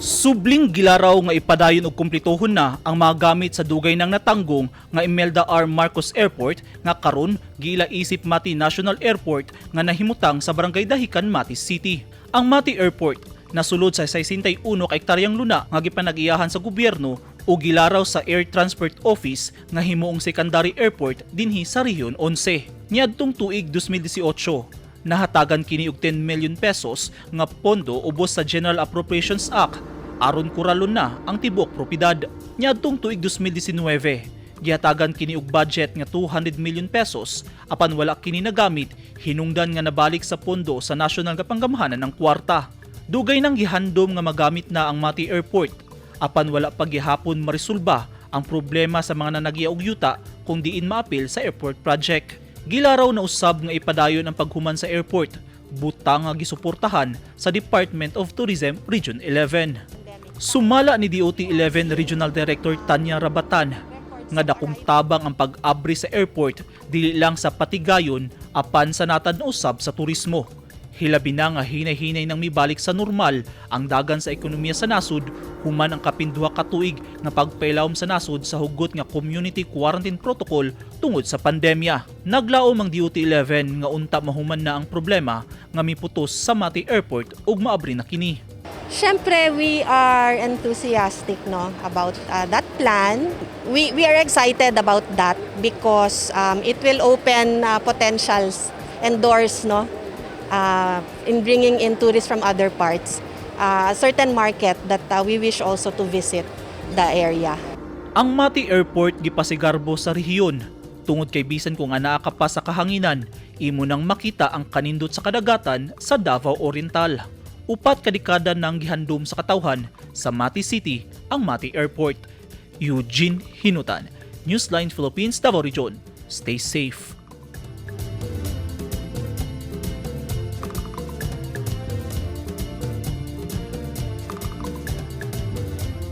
Subling gilaraw nga ipadayon og kumplitohon na ang mga gamit sa dugay ng natanggong nga Imelda R. Marcos Airport nga karon giila-isip Mati National Airport nga nahimutang sa Barangay Dahican, Mati City. Ang Mati Airport nasulod sa 61 ka hektaryang luna nga gipanag-iyahan sa gobyerno o gilaraw sa Air Transport Office nga himuong secondary airport dinhi sa Rehiyon 11. Niadtong tuig 2018, nahatagan kini og 10 million pesos nga pondo ubos sa General Appropriations Act aron kuralon na ang tibuok propiedad. Niadtong tuig 2019, gihatagan kini og budget nga 200 million pesos apan wala kini nagamit, hinungdan nga nabalik sa pondo sa nasyonal nga panggamhanan ng kwarta. Dugay nang gihandom nga magamit na ang Mati Airport apan wala pa gihapon maresolba ang problema sa mga nanagya og yuta kung diin maapil sa airport project. Gilaraw na usab nga ipadayon ang paghuman sa airport, butang nga gisuportahan sa Department of Tourism Region 11. Sumala ni DOT 11 Regional Director Tanya Rabatan nga dakong tabang ang pag-abri sa airport dili lang sa patigayon apan sa natad na usab sa turismo. Hilabi na nga hinay-hinay nang mibalik sa normal ang dagan sa ekonomiya sa nasud human ang kapinduha ka tuig nga pagpailawom sa nasud sa hugot nga community quarantine protocol tungod sa pandemya. Naglaom ang DOT 11 nga unta mahuman na ang problema nga miputos sa Mati Airport ug maabri na kini. Siyempre, we are enthusiastic about that plan. We are excited about that because it will open potentials and doors in bringing in tourists from other parts. A certain market that we wish also to visit the area. Ang Mati Airport gipasigarbo sa rehiyon tungod kay bisan kung anaa ka pa sa kahanginan, imo nang makita ang kanindot sa kadagatan sa Davao Oriental. Upat ka dekada nang gihandom sa katawhan sa Mati City ang Mati Airport. Eugene Hinutan, Newsline Philippines, Davao Region. Stay safe.